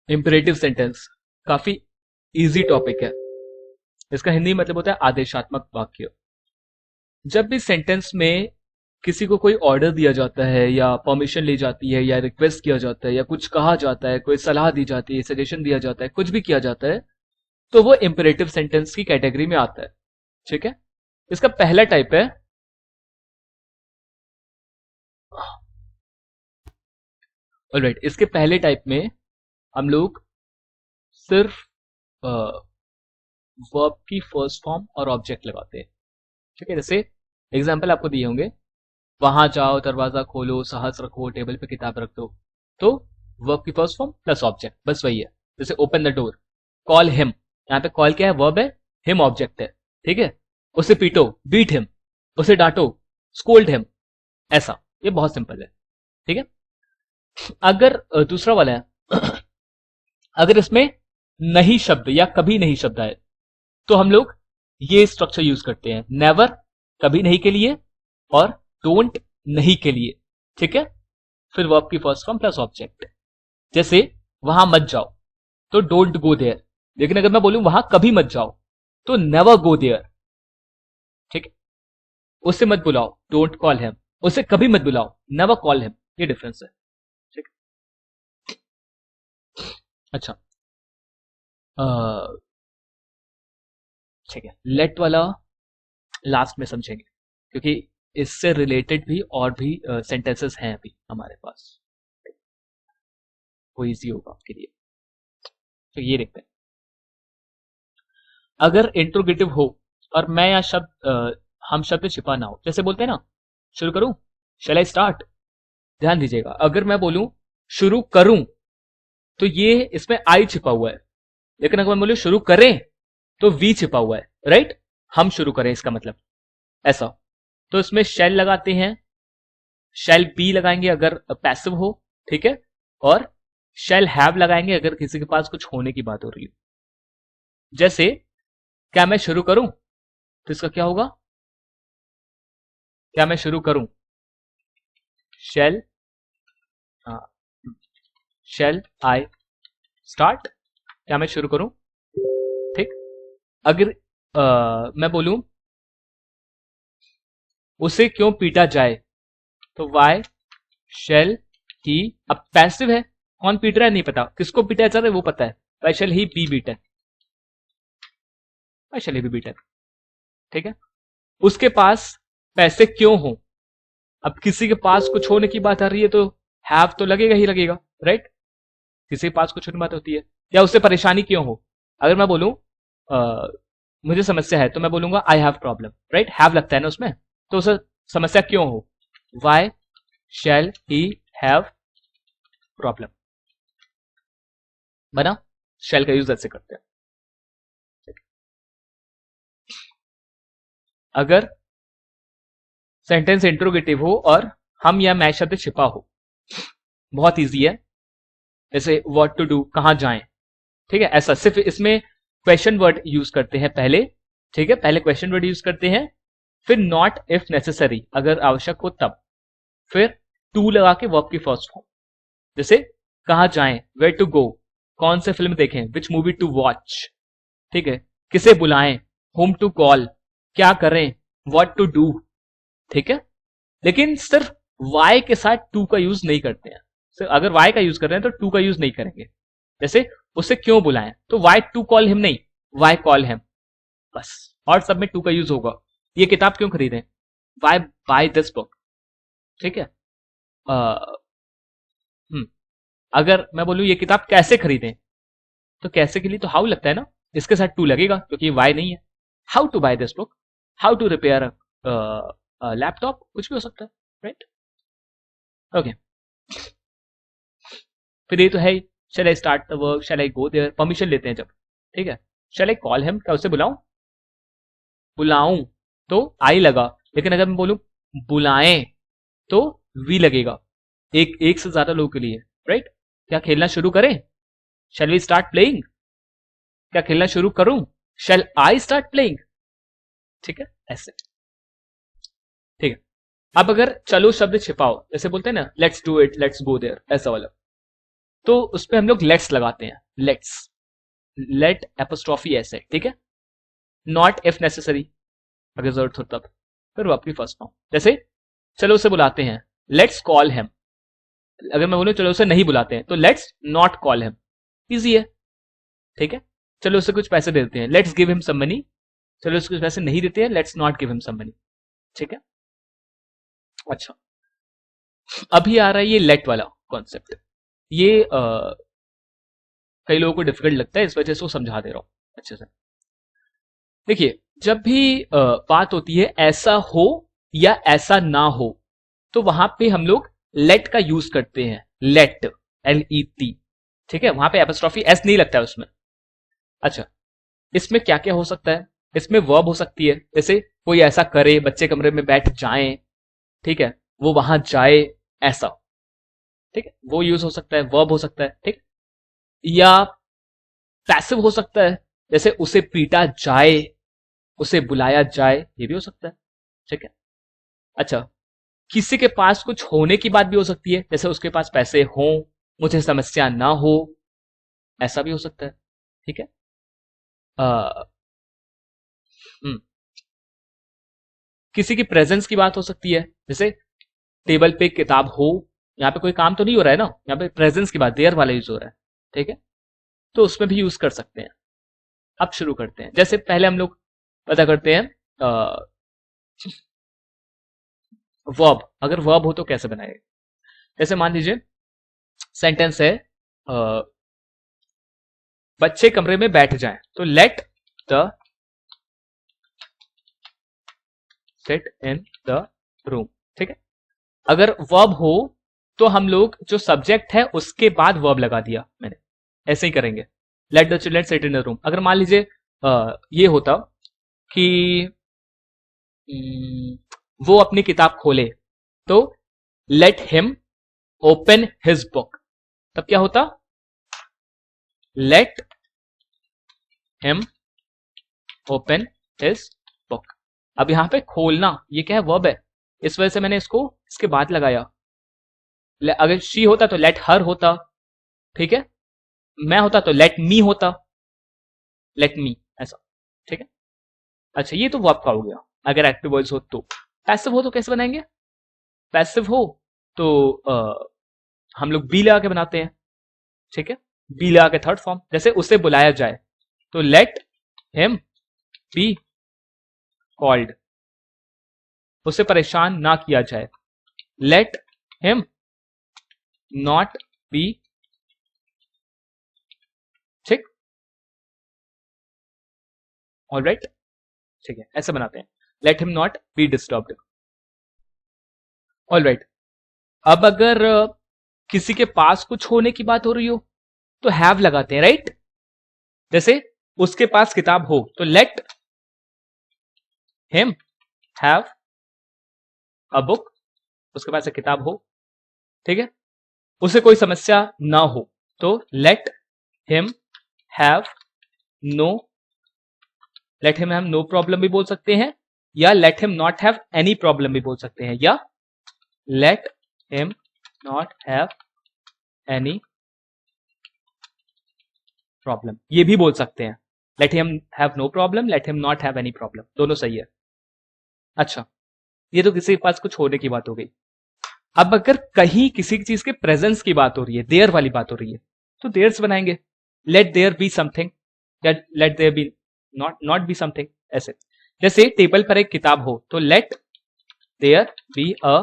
Imperative sentence काफी easy topic है। इसका हिंदी मतलब होता है आदेशात्मक वाक्य। जब भी सेंटेंस में किसी को कोई ऑर्डर दिया जाता है या परमिशन ली जाती है या रिक्वेस्ट किया जाता है या कुछ कहा जाता है, कोई सलाह दी जाती है, सजेशन दिया जाता है, कुछ भी किया जाता है, तो वो इंपेरेटिव सेंटेंस की कैटेगरी में आता है। ठीक है। इसका पहला टाइप है ऑलराइट, इसके पहले टाइप में हम लोग सिर्फ वर्ब की फर्स्ट फॉर्म और ऑब्जेक्ट लगाते हैं। ठीक है। जैसे एग्जाम्पल आपको दिए होंगे, वहां जाओ, दरवाजा खोलो, साहस रखो, टेबल पे किताब रख दो। तो वर्ब की फर्स्ट फॉर्म प्लस ऑब्जेक्ट, बस वही है। जैसे open the door, call him, यहाँ पे कॉल क्या है, वर्ब है, हिम ऑब्जेक्ट है। ठीक है। उसे पीटो, बीट हिम। उसे डांटो, स्कोल्ड हिम। ऐसा, ये बहुत सिंपल है। ठीक है। अगर दूसरा वाला है अगर इसमें नहीं शब्द या कभी नहीं शब्द आए तो हम लोग ये स्ट्रक्चर यूज करते हैं, नेवर कभी नहीं के लिए और डोंट नहीं के लिए। ठीक है। फिर वर्ब की फर्स्ट फॉर्म प्लस ऑब्जेक्ट। जैसे वहां मत जाओ, तो डोंट गो देयर। लेकिन अगर मैं बोलूं वहां कभी मत जाओ, तो नेवर गो देयर। ठीक है। उसे मत बुलाओ, डोंट कॉल हिम। उसे कभी मत बुलाओ, नेवर कॉल हिम। ये डिफरेंस है। ठीक है। अच्छा, ठीक है, लेट वाला लास्ट में समझेंगे, क्योंकि इससे रिलेटेड भी और भी सेंटेंसेस हैं अभी हमारे पास, वो इजी होगा आपके लिए। तो ये देखते हैं, अगर इंट्रोगेटिव हो और मैं या शब्द हम शब्द छिपा ना हो, जैसे बोलते हैं ना, शुरू करूं, शैल आई स्टार्ट। ध्यान दीजिएगा, अगर मैं बोलूं शुरू करूं, तो ये इसमें आई छिपा हुआ है। लेकिन अगर मैं बोलूं शुरू करें, तो वी छिपा हुआ है। राइट, हम शुरू करें इसका मतलब ऐसा। तो इसमें शैल लगाते हैं, शैल बी लगाएंगे अगर पैसिव हो। ठीक है। और शैल हैव लगाएंगे अगर किसी के पास कुछ होने की बात हो रही हो। जैसे क्या मैं शुरू करूं, तो इसका क्या होगा, क्या मैं शुरू करूं, शैल शैल आई स्टार्ट। क्या मैं शुरू करूं। ठीक। अगर मैं बोलूं उसे क्यों पीटा जाए, तो वाई शैल ही, अब पैसिव है, कौन पीट रहा है नहीं पता, किसको पीटा जा रहा है वो पता है, why shall he be beaten, why shall he be beaten. ठीक है। उसके पास पैसे क्यों हो, अब किसी के पास कुछ होने की बात आ रही है तो हैव तो लगेगा ही लगेगा। राइट, किसी के पास कुछ होने की बात होती है। या उससे परेशानी क्यों हो, अगर मैं बोलूं मुझे समस्या है, तो मैं बोलूंगा I have problem. Right, have लगता है ना उसमें, तो उसे समस्या क्यों हो, why shall he have problem. बना, शैल का यूज ऐसे करते हैं। अगर सेंटेंस इंट्रोगेटिव हो और हम या मैं शब्द छिपा हो, बहुत इजी है। जैसे व्हाट टू डू, कहां जाएं। ठीक है, ऐसा सिर्फ इसमें क्वेश्चन वर्ड यूज करते हैं पहले। ठीक है, पहले क्वेश्चन वर्ड यूज करते हैं, फिर नॉट इफ नेसेसरी, अगर आवश्यक हो तब, फिर टू लगा के वर्ब की फर्स्ट फॉर्म। जैसे कहां जाएं, वेयर टू गो, कौन से फिल्म देखें, विच मूवी टू वॉच। ठीक है, किसे बुलाएं, होम टू कॉल, क्या करें, व्हाट टू डू। ठीक है। लेकिन सिर्फ वाई के साथ टू का यूज नहीं करते हैं। सिर्फ अगर वाई का यूज कर रहे हैं तो टू का यूज नहीं करेंगे। जैसे उसे क्यों बुलाएं, तो वाई टू कॉल हिम नहीं, वाई कॉल हिम, बस। और सब में टू का यूज होगा। ये किताब क्यों खरीदें, वाई बाय दिस बुक। ठीक है। अगर मैं बोलूं ये किताब कैसे खरीदें, तो कैसे के लिए तो हाउ लगता है ना, इसके साथ टू लगेगा क्योंकि वाई नहीं है। How to buy this book, how to repair laptop, कुछ भी हो सकता है। Right, okay. फिर ये तो है, shall I start the work, shall I go there, permission लेते हैं जब। ठीक है। शैल आई कॉल हिम, क्या उसे बुलाऊं, बुलाऊं तो आई लगा। लेकिन अगर मैं बोलूं बुलाएं, तो वी लगेगा, एक से ज्यादा लोगों के लिए। राइट, क्या खेलना शुरू करें, शैल वी स्टार्ट प्लेइंग, क्या खेलना शुरू करूं, शैल आई स्टार्ट प्लेइंग। ठीक है, ऐसे। ठीक है। अब अगर चलो शब्द छिपाओ, जैसे बोलते हैं ना, let's do it, let's go there, ऐसा वाला, तो उस पर हम लोग लेट्स लगाते हैं, लेट्स, लेट एपोस्ट्रॉफी ऐसे, ठीक है। नॉट इफ नेसेसरी, अगर जरूरत हो तब, फिर वर्ब की फर्स्ट फॉर्म। जैसे चलो उसे बुलाते हैं, लेट्स कॉल हिम। अगर मैं बोलूं चलो उसे नहीं बुलाते हैं तो let's not call him, easy है, ठीक है। चलो उसे कुछ पैसे देते हैं, let's give him some money. चलो उसे कुछ पैसे नहीं देते हैं, let's not give him some money, ठीक है। अच्छा, अभी आ रहा है ये लेट वाला कॉन्सेप्ट। ये कई लोगों को डिफिकल्ट लगता है, इस वजह से वो समझा दे रहा हूं अच्छे से। देखिए, जब भी बात होती है ऐसा हो या ऐसा ना हो, तो वहां पे हम लोग लेट का यूज करते हैं, लेट, LET, ठीक है। वहां पे एपोस्ट्रोफी एस नहीं लगता है उसमें। अच्छा, इसमें क्या क्या हो सकता है? इसमें वर्ब हो सकती है, जैसे कोई ऐसा करे, बच्चे कमरे में बैठ जाएं, ठीक है, वो वहां जाए, ऐसा, ठीक है, वो यूज हो सकता है, वर्ब हो सकता है, ठीक। या पैसिव हो सकता है, जैसे उसे पीटा जाए, उसे बुलाया जाए, ये भी हो सकता है, ठीक है। अच्छा, किसी के पास कुछ होने की बात भी हो सकती है, जैसे उसके पास पैसे हों, मुझे समस्या ना हो, ऐसा भी हो सकता है, ठीक है। आ, किसी की प्रेजेंस की बात हो सकती है, जैसे टेबल पे किताब हो, यहाँ पे कोई काम तो नहीं हो रहा है ना, यहाँ पे प्रेजेंस की बात, देयर वाला यूज हो रहा है, ठीक है, तो उसमें भी यूज कर सकते हैं। अब शुरू करते हैं। जैसे पहले हम लोग पता करते हैं वर्ब, अगर वर्ब हो तो कैसे बनाएंगे। जैसे मान लीजिए सेंटेंस है बच्चे कमरे में बैठ जाएं, तो let the sit in the room, ठीक है। अगर वर्ब हो तो हम लोग जो सब्जेक्ट है उसके बाद वर्ब लगा दिया मैंने, ऐसे ही करेंगे, let the children sit in the room. अगर मान लीजिए ये होता कि वो अपनी किताब खोले, तो let him open his book, तब क्या होता, let him open his book. अब यहां पे खोलना ये क्या है, वर्ब है, इस वजह से मैंने इसको इसके बाद लगाया। अगर शी होता तो लेट हर होता, ठीक है। मैं होता तो लेट मी होता, लेट मी, ऐसा, ठीक है। अच्छा, ये तो वर्ब का हो गया। अगर एक्टिव वॉइस हो तो। पैसिव हो तो कैसे बनाएंगे? पैसिव हो तो हम लोग बी लगा के बनाते हैं, ठीक है। बी लगा के थर्ड फॉर्म, जैसे उसे बुलाया जाए, तो लेट हिम बी कॉल्ड, उसे परेशान ना किया जाए, लेट हिम नॉट बी, ठीक, ऑलराइट, ठीक है, ऐसे बनाते हैं, let him not be disturbed, alright. अब अगर किसी के पास कुछ होने की बात हो रही हो तो हैव लगाते हैं, राइट। जैसे उसके पास किताब हो, तो let him have a book, उसके पास एक किताब हो, ठीक है। उसे कोई समस्या ना हो, तो let him have no, let him have no problem भी बोल सकते हैं, या let him not have any problem भी बोल सकते हैं, या let him not have any problem, ये भी बोल सकते हैं। Let him have no problem, let him not have any problem, दोनों सही है। अच्छा, ये तो किसी के पास कुछ होने की बात हो गई। अब अगर कहीं किसी चीज के प्रेजेंस की बात हो रही है, देयर वाली बात हो रही है, तो देयर से बनाएंगे, let there be something, let there be not be something, ऐसे। जैसे टेबल पर एक किताब हो, तो let there be a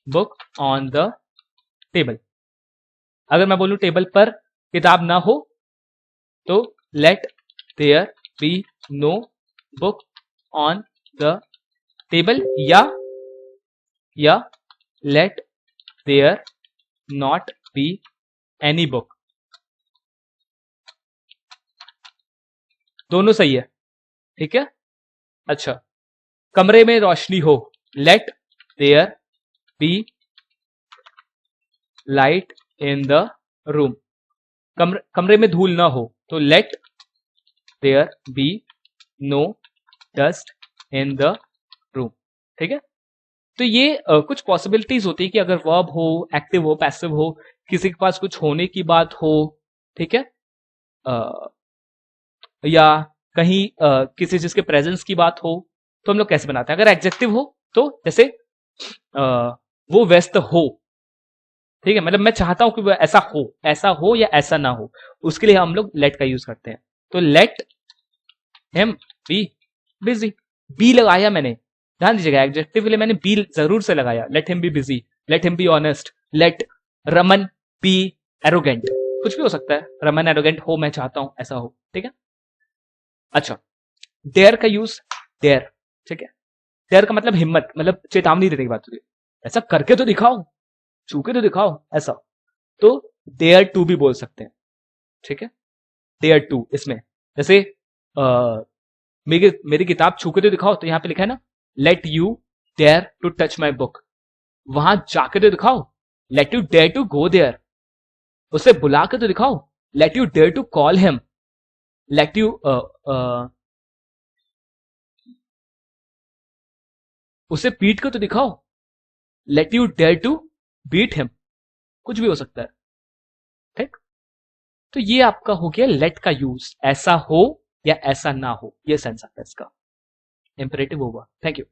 book on the table. अगर मैं बोलूं टेबल पर किताब ना हो, तो let there be no book on the table, या let there not be any book, दोनों सही है, ठीक है। अच्छा, कमरे में रोशनी हो, let there be light in the room. कमरे में धूल ना हो, तो let there be no dust in the room, ठीक है। तो ये कुछ पॉसिबिलिटीज होती है कि अगर वर्ब हो, एक्टिव हो, पैसिव हो, किसी के पास कुछ होने की बात हो, ठीक है, या कहीं किसी चीज के प्रेजेंस की बात हो, तो हम लोग कैसे बनाते हैं? अगर एडजेक्टिव हो तो जैसे वो व्यस्त हो, ठीक है, मतलब मैं चाहता हूं कि वो ऐसा हो या ऐसा ना हो, उसके लिए हम लोग लेट का यूज करते हैं। तो let him be busy, be लगाया मैंने, ध्यान दीजिएगा, एडजेक्टिव के लिए मैंने बी जरूर से लगाया। Let him be busy, let him be honest, let Raman be arrogant, कुछ भी हो सकता है, रमन एरोगेंट हो, मैं चाहता हूं ऐसा हो, ठीक है। अच्छा, डेयर का यूज, डेयर, ठीक है, डेयर का मतलब हिम्मत, मतलब चेतावनी देने की बात होती है, ऐसा करके तो दिखाओ, छू के तो दिखाओ, ऐसा। तो डेयर टू भी बोल सकते हैं, ठीक है, डेयर टू। इसमें जैसे मेरी किताब छू के तो दिखाओ, तो यहां पे लिखा है ना, let you dare to touch my book, वहां जाके तो दिखाओ, let you dare to go there, उसे बुला के तो दिखाओ, let you dare to call him, let you उसे पीट के तो दिखाओ, let you dare to beat him, कुछ भी हो सकता है, ठीक। तो ये आपका हो गया लेट का यूज, ऐसा हो या ऐसा ना हो, ये सेंस आता है इसका, इंपेरेटिव होगा। Thank you.